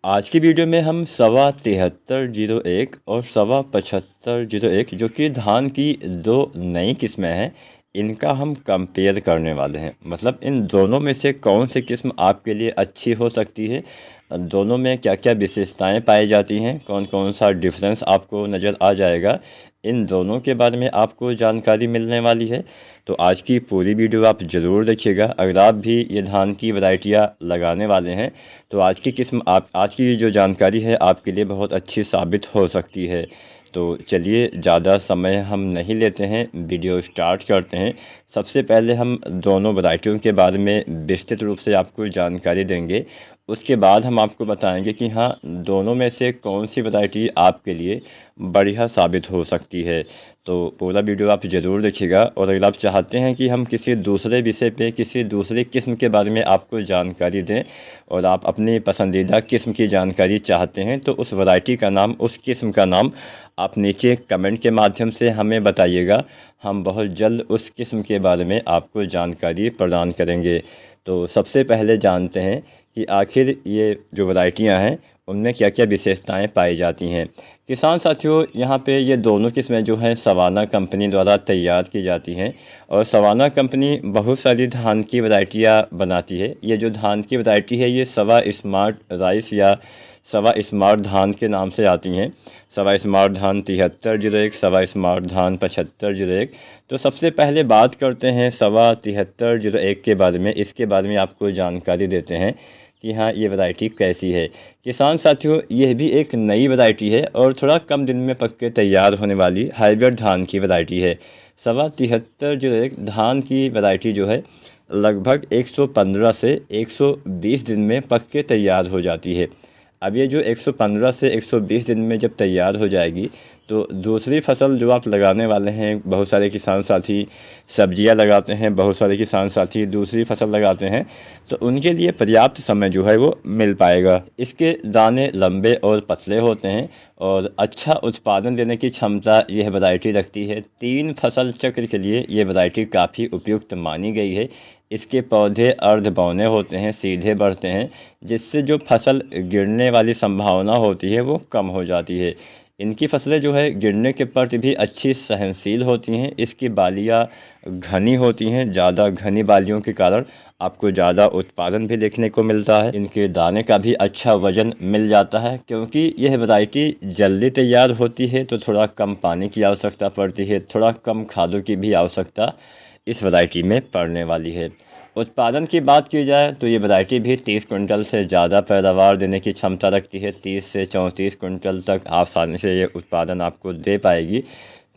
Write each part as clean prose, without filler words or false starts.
आज की वीडियो में हम सवा 7301 और सवा 7501 जो कि धान की दो नई किस्में हैं, इनका हम कंपेयर करने वाले हैं। मतलब इन दोनों में से कौन सी किस्म आपके लिए अच्छी हो सकती है, दोनों में क्या क्या विशेषताएं पाई जाती हैं, कौन कौन सा डिफरेंस आपको नज़र आ जाएगा, इन दोनों के बारे में आपको जानकारी मिलने वाली है। तो आज की पूरी वीडियो आप ज़रूर देखिएगा। अगर आप भी ये धान की वैरायटियाँ लगाने वाले हैं तो आज की किस्म आज की जो जानकारी है आपके लिए बहुत अच्छी साबित हो सकती है। तो चलिए ज़्यादा समय हम नहीं लेते हैं, वीडियो स्टार्ट करते हैं। सबसे पहले हम दोनों वैरायटियों के बारे में विस्तृत रूप से आपको जानकारी देंगे। उसके बाद हम आपको बताएंगे कि हाँ, दोनों में से कौन सी वैरायटी आपके लिए बढ़िया साबित हो सकती है। तो पूरा वीडियो आप ज़रूर देखिएगा। और अगर आप चाहते हैं कि हम किसी दूसरे विषय पे, किसी दूसरी किस्म के बारे में आपको जानकारी दें और आप अपनी पसंदीदा किस्म की जानकारी चाहते हैं, तो उस वैरायटी का नाम, उस किस्म का नाम आप नीचे कमेंट के माध्यम से हमें बताइएगा। हम बहुत जल्द उस किस्म के बारे में आपको जानकारी प्रदान करेंगे। तो सबसे पहले जानते हैं कि आखिर ये जो वैरायटियां हैं उनमें क्या क्या विशेषताएं पाई जाती हैं। किसान साथियों, यहाँ पे ये दोनों किस्में जो हैं सवाना कंपनी द्वारा तैयार की जाती हैं। और सवाना कंपनी बहुत सारी धान की वैरायटियाँ बनाती है। ये जो धान की वैरायटी है ये सवा स्मार्ट राइस या सवा स्मार्ट धान के नाम से आती हैं। सवा स्मार्ट धान 7301, सवा स्मार्ट धान 7501। तो सबसे पहले बात करते हैं सवा 7301 के बारे में। इसके बारे में आपको जानकारी देते हैं कि हाँ, ये वैरायटी कैसी है। किसान साथियों, यह भी एक नई वैरायटी है और थोड़ा कम दिन में पक के तैयार होने वाली हाइब्रिड धान की वैरायटी है। सवा 7301 धान की वैरायटी जो है लगभग 115 से 120 दिन में पक के तैयार हो जाती है। अब ये जो 115 से 120 दिन में जब तैयार हो जाएगी तो दूसरी फसल जो आप लगाने वाले हैं, बहुत सारे किसान साथी सब्जियां लगाते हैं, बहुत सारे किसान साथी दूसरी फसल लगाते हैं, तो उनके लिए पर्याप्त समय जो है वो मिल पाएगा। इसके दाने लंबे और पतले होते हैं और अच्छा उत्पादन देने की क्षमता यह वैरायटी रखती है। 3 फसल चक्र के लिए ये वैरायटी काफ़ी उपयुक्त मानी गई है। इसके पौधे अर्ध बौने होते हैं, सीधे बढ़ते हैं, जिससे जो फसल गिरने वाली संभावना होती है वो कम हो जाती है। इनकी फसलें जो है गिरने के प्रति भी अच्छी सहनशील होती हैं। इसकी बालियाँ घनी होती हैं। ज़्यादा घनी बालियों के कारण आपको ज़्यादा उत्पादन भी देखने को मिलता है। इनके दाने का भी अच्छा वज़न मिल जाता है। क्योंकि यह वैरायटी जल्दी तैयार होती है तो थोड़ा कम पानी की आवश्यकता पड़ती है, थोड़ा कम खादों की भी आवश्यकता इस वैरायटी में पड़ने वाली है। उत्पादन की बात की जाए तो ये वैरायटी भी 30 कुंटल से ज़्यादा पैदावार देने की क्षमता रखती है। 30 से 34 कुंटल तक आसानी से ये उत्पादन आपको दे पाएगी।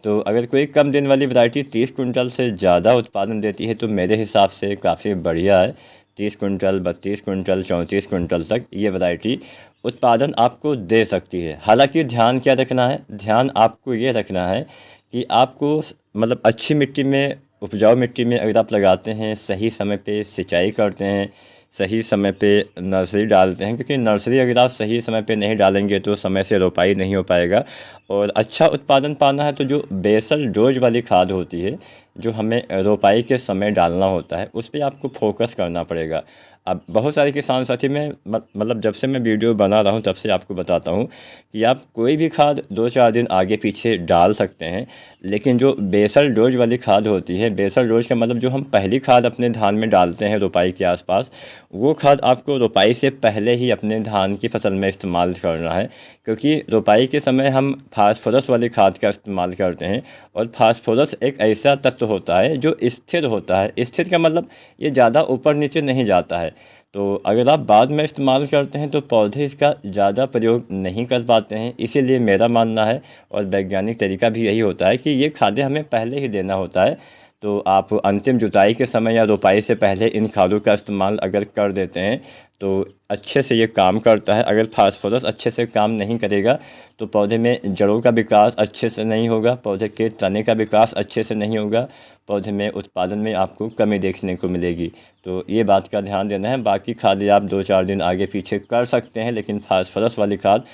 तो अगर कोई कम दिन वाली वैरायटी 30 कुंटल से ज़्यादा उत्पादन देती है तो मेरे हिसाब से काफ़ी बढ़िया है। 30 कुंटल, 32 कुंटल, 34 कुंटल तक ये वैरायटी उत्पादन आपको दे सकती है। हालांकि ध्यान क्या रखना है, ध्यान आपको ये रखना है कि आपको मतलब अच्छी मिट्टी में, उपजाऊ मिट्टी में अगर आप लगाते हैं, सही समय पे सिंचाई करते हैं, सही समय पे नर्सरी डालते हैं, क्योंकि नर्सरी अगर आप सही समय पे नहीं डालेंगे तो समय से रोपाई नहीं हो पाएगा। और अच्छा उत्पादन पाना है तो जो बेसल डोज वाली खाद होती है, जो हमें रोपाई के समय डालना होता है, उस पर आपको फोकस करना पड़ेगा। अब बहुत सारे किसान साथी में मतलब जब से मैं वीडियो बना रहा हूँ तब से आपको बताता हूँ कि आप कोई भी खाद 2-4 दिन आगे पीछे डाल सकते हैं, लेकिन जो बेसल डोज वाली खाद होती है, बेसल डोज का मतलब जो हम पहली खाद अपने धान में डालते हैं रोपाई के आसपास, वो खाद आपको रोपाई से पहले ही अपने धान की फसल में इस्तेमाल करना है। क्योंकि रोपाई के समय हम फास्फोरस वाली खाद का इस्तेमाल करते हैं और फास्फोरस एक ऐसा तत्व होता है जो स्थिर होता है। स्थिर का मतलब ये ज़्यादा ऊपर नीचे नहीं जाता है। तो अगर आप बाद में इस्तेमाल करते हैं तो पौधे इसका ज़्यादा प्रयोग नहीं कर पाते हैं। इसीलिए मेरा मानना है और वैज्ञानिक तरीका भी यही होता है कि ये खादें हमें पहले ही देना होता है। तो आप अंतिम जुताई के समय या रोपाई से पहले इन खादों का इस्तेमाल अगर कर देते हैं तो अच्छे से ये काम करता है। अगर फास्फोरस अच्छे से काम नहीं करेगा तो पौधे में जड़ों का विकास अच्छे से नहीं होगा, पौधे के तने का विकास अच्छे से नहीं होगा, पौधे में उत्पादन में आपको कमी देखने को मिलेगी। तो ये बात का ध्यान देना है। बाकी खादें आप 2-4 दिन आगे पीछे कर सकते हैं, लेकिन फास्फोरस वाली खाद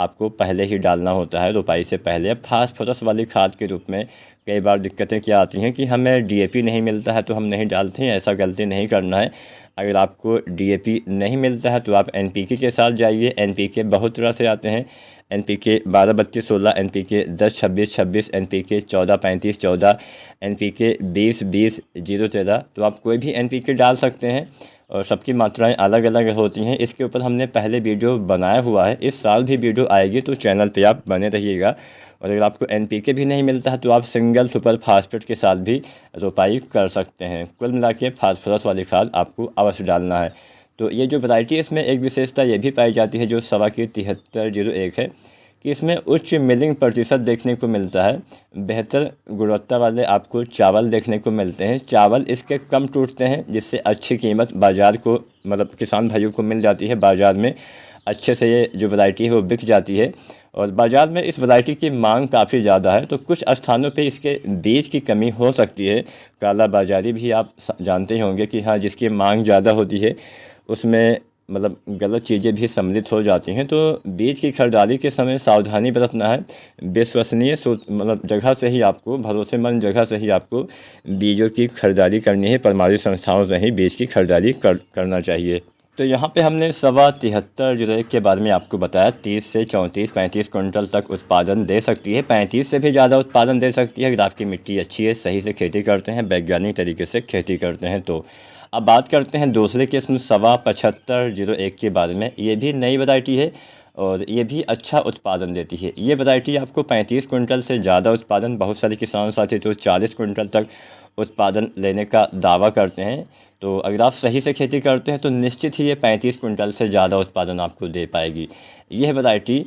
आपको पहले ही डालना होता है रोपाई से पहले। फास्फोरस वाली खाद के रूप में कई बार दिक्कतें क्या आती हैं कि हमें डीएपी नहीं मिलता है तो हम नहीं डालते हैं। ऐसा गलती नहीं करना है। अगर आपको डीएपी नहीं मिलता है तो आप एनपीके के साथ जाइए। एनपीके बहुत तरह से आते हैं। NPK 12-32-16, NPK 10-26-26, NPK 14-35-14, NPK 20-20-0-13। तो आप कोई भी एनपीके डाल सकते हैं और सबकी मात्राएं अलग अलग होती हैं। इसके ऊपर हमने पहले वीडियो बनाया हुआ है। इस साल भी वीडियो आएगी तो चैनल पे आप बने रहिएगा। और अगर आपको एनपीके भी नहीं मिलता है तो आप सिंगल सुपर फास्फेट के साथ भी रोपाई कर सकते हैं। कुल मिला के फास्फोरस वाली खाद आपको अवश्य डालना है। तो ये जो वैरायटी है इसमें एक विशेषता ये भी पाई जाती है जो सवा की 7301 है कि इसमें उच्च मिलिंग प्रतिशत देखने को मिलता है। बेहतर गुणवत्ता वाले आपको चावल देखने को मिलते हैं। चावल इसके कम टूटते हैं जिससे अच्छी कीमत बाज़ार को मतलब किसान भाइयों को मिल जाती है। बाज़ार में अच्छे से ये जो वैरायटी है वो बिक जाती है और बाज़ार में इस वैरायटी की मांग काफ़ी ज़्यादा है। तो कुछ स्थानों पे इसके बीज की कमी हो सकती है। काला बाज़ारी भी आप जानते ही होंगे कि हाँ, जिसकी मांग ज़्यादा होती है उसमें मतलब गलत चीज़ें भी सम्मिलित हो जाती हैं। तो बीज की खरीदारी के समय सावधानी बरतना है। विश्वसनीय मतलब जगह से ही आपको, भरोसेमंद जगह से ही आपको बीजों की खरीदारी करनी है। परमाणु संस्थाओं से ही बीज की खरीदारी करना चाहिए। तो यहाँ पे हमने सवा 7301 के बारे में आपको बताया। 30 से 34-35 कुंटल तक उत्पादन दे सकती है। 35 से भी ज़्यादा उत्पादन दे सकती है अगर आपकी मिट्टी अच्छी है, सही से खेती करते हैं, वैज्ञानिक तरीके से खेती करते हैं। तो अब बात करते हैं दूसरे किस्म सवा 7501 के बारे में। ये भी नई वैरायटी है और ये भी अच्छा उत्पादन देती है। ये वैरायटी आपको 35 कुंटल से ज़्यादा उत्पादन, बहुत सारे किसान साथी तो 40 कुंटल तक उत्पादन लेने का दावा करते हैं। तो अगर आप सही से खेती करते हैं तो निश्चित ही ये 35 कुंटल से ज़्यादा उत्पादन आपको दे पाएगी। यह वैरायटी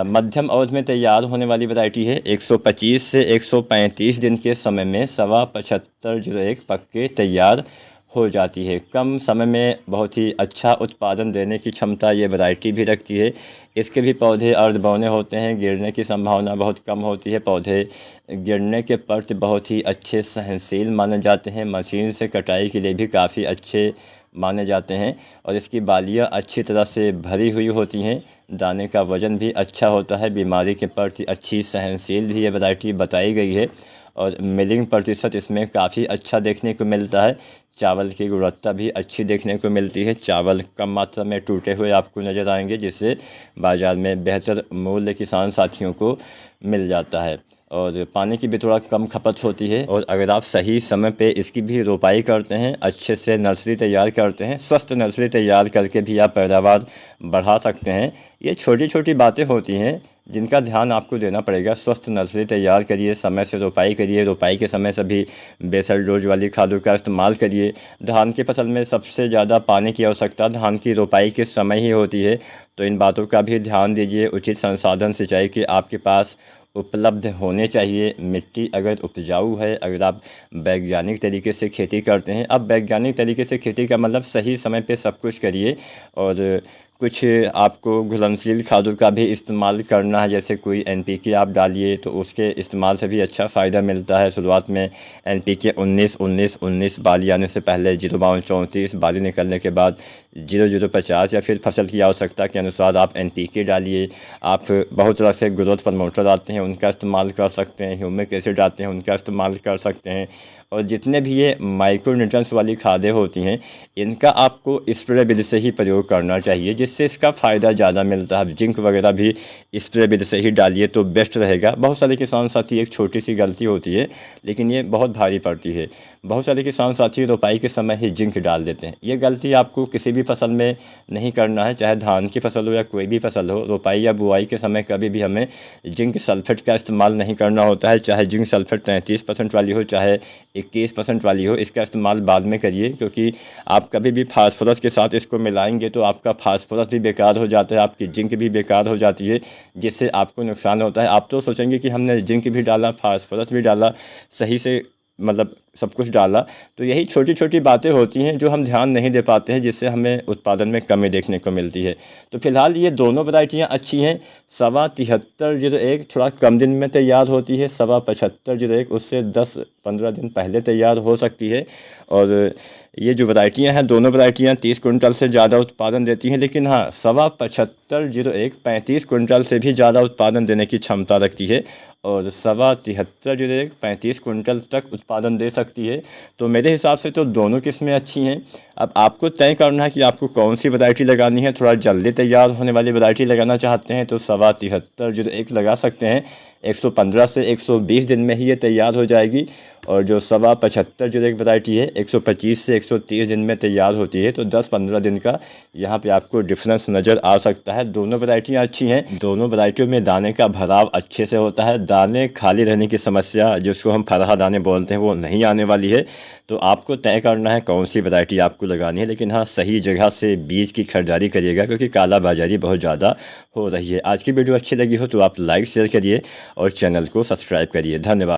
मध्यम अवधि में तैयार होने वाली वैरायटी है। 125 से 135 दिन के समय में सवा 7501 पक्के तैयार हो जाती है। कम समय में बहुत ही अच्छा उत्पादन देने की क्षमता ये वैरायटी भी रखती है। इसके भी पौधे अर्धबौने होते हैं, गिरने की संभावना बहुत कम होती है। पौधे गिरने के प्रति बहुत ही अच्छे सहनशील माने जाते हैं। मशीन से कटाई के लिए भी काफ़ी अच्छे माने जाते हैं और इसकी बालियाँ अच्छी तरह से भरी हुई होती हैं। दाने का वज़न भी अच्छा होता है। बीमारी के प्रति अच्छी सहनशील भी ये वैरायटी बताई गई है और मिलिंग प्रतिशत इसमें काफ़ी अच्छा देखने को मिलता है। चावल की गुणवत्ता भी अच्छी देखने को मिलती है। चावल कम मात्रा में टूटे हुए आपको नज़र आएंगे जिससे बाज़ार में बेहतर मूल्य किसान साथियों को मिल जाता है और पानी की भी थोड़ा कम खपत होती है। और अगर आप सही समय पे इसकी भी रोपाई करते हैं, अच्छे से नर्सरी तैयार करते हैं, स्वस्थ नर्सरी तैयार करके भी आप पैदावार बढ़ा सकते हैं। ये छोटी छोटी बातें होती हैं जिनका ध्यान आपको देना पड़ेगा। स्वस्थ नर्सरी तैयार करिए, समय से रोपाई करिए, रोपाई के समय सभी बेसल डोज वाली खादों का इस्तेमाल करिए। धान की फसल में सबसे ज़्यादा पानी की आवश्यकता धान की रोपाई के समय ही होती है, तो इन बातों का भी ध्यान दीजिए। उचित संसाधन सिंचाई के आपके पास उपलब्ध होने चाहिए। मिट्टी अगर उपजाऊ है, अगर आप वैज्ञानिक तरीके से खेती करते हैं, अब वैज्ञानिक तरीके से खेती का मतलब सही समय पे सब कुछ करिए और कुछ आपको घुलनशील खादों का भी इस्तेमाल करना है। जैसे कोई एनपीके आप डालिए तो उसके इस्तेमाल से भी अच्छा फ़ायदा मिलता है। शुरुआत में एनपीके 19-19-19 बाली आने से पहले 0-32-34 बाली निकलने के बाद 0-0-50 या फिर फसल की आवश्यकता के अनुसार आप एनपीके डालिए। आप बहुत तरह से ग्रोथ प्रमोटर आते हैं, उनका इस्तेमाल कर सकते हैं। ह्यूमिक एसिड आते हैं, उनका इस्तेमाल कर सकते हैं। और जितने भी ये माइक्रोन्यूट्रिएंट्स वाली खादें होती हैं इनका आपको स्प्रे विधि से ही प्रयोग करना चाहिए जिससे इसका फ़ायदा ज़्यादा मिलता है। जिंक वगैरह भी स्प्रे विधि से ही डालिए तो बेस्ट रहेगा। बहुत सारे किसान साथी एक छोटी सी गलती होती है लेकिन ये बहुत भारी पड़ती है। बहुत सारे किसान साथी रोपाई के समय ही जिंक डाल देते हैं। ये गलती आपको किसी भी फसल में नहीं करना है, चाहे धान की फसल हो या कोई भी फसल हो। रोपाई या बुआई के समय कभी भी हमें जिंक सल्फेट का इस्तेमाल नहीं करना होता है। चाहे जिंक सल्फेट 33% वाली हो, चाहे 21% वाली हो, इसका इस्तेमाल बाद में करिए क्योंकि आप कभी भी फास्फोरस के साथ इसको मिलाएंगे तो आपका फास्फोरस भी बेकार हो जाता है, आपकी जिंक भी बेकार हो जाती है जिससे आपको नुकसान होता है। आप तो सोचेंगे कि हमने जिंक भी डाला, फास्फोरस भी डाला, सही से मतलब सब कुछ डाला। तो यही छोटी छोटी बातें होती हैं जो हम ध्यान नहीं दे पाते हैं, जिससे हमें उत्पादन में कमी देखने को मिलती है। तो फिलहाल ये दोनों वैरायटियाँ अच्छी हैं। 7301 थोड़ा कम दिन में तैयार होती है, 7501 उससे 10-15 दिन पहले तैयार हो सकती है। और ये जो वैरायटियाँ हैं, दोनों वैरायटियाँ 30 कुंटल से ज़्यादा उत्पादन देती हैं। लेकिन हाँ, 7501 35 कुंटल से भी ज़्यादा उत्पादन देने की क्षमता रखती है, और 7301 35 कुंटल तक उत्पादन दे सकती है। तो मेरे हिसाब से तो दोनों किस्में अच्छी हैं। अब आपको तय करना है कि आपको कौन सी वैरायटी लगानी है। थोड़ा जल्दी तैयार होने वाली वैरायटी लगाना चाहते हैं तो 7301 लगा सकते हैं। 115 से 120 दिन में ही ये तैयार हो जाएगी। और जो 7501 वैरायटी है, 125 से 130 दिन में तैयार होती है। तो 10-15 दिन का यहाँ पे आपको डिफरेंस नज़र आ सकता है। दोनों वैरायटियाँ अच्छी हैं। दोनों वैरायटियों में दाने का भराव अच्छे से होता है। दाने खाली रहने की समस्या, जिसको हम फरहा दाने बोलते हैं, वो नहीं आने वाली है। तो आपको तय करना है कौन सी वैरायटी आपको लगानी है। लेकिन हाँ, सही जगह से बीज की खरीदारी करिएगा, क्योंकि काला बाजारी बहुत ज़्यादा हो रही है। आज की वीडियो अच्छी लगी हो तो आप लाइक शेयर करिए और चैनल को सब्सक्राइब करिए। धन्यवाद।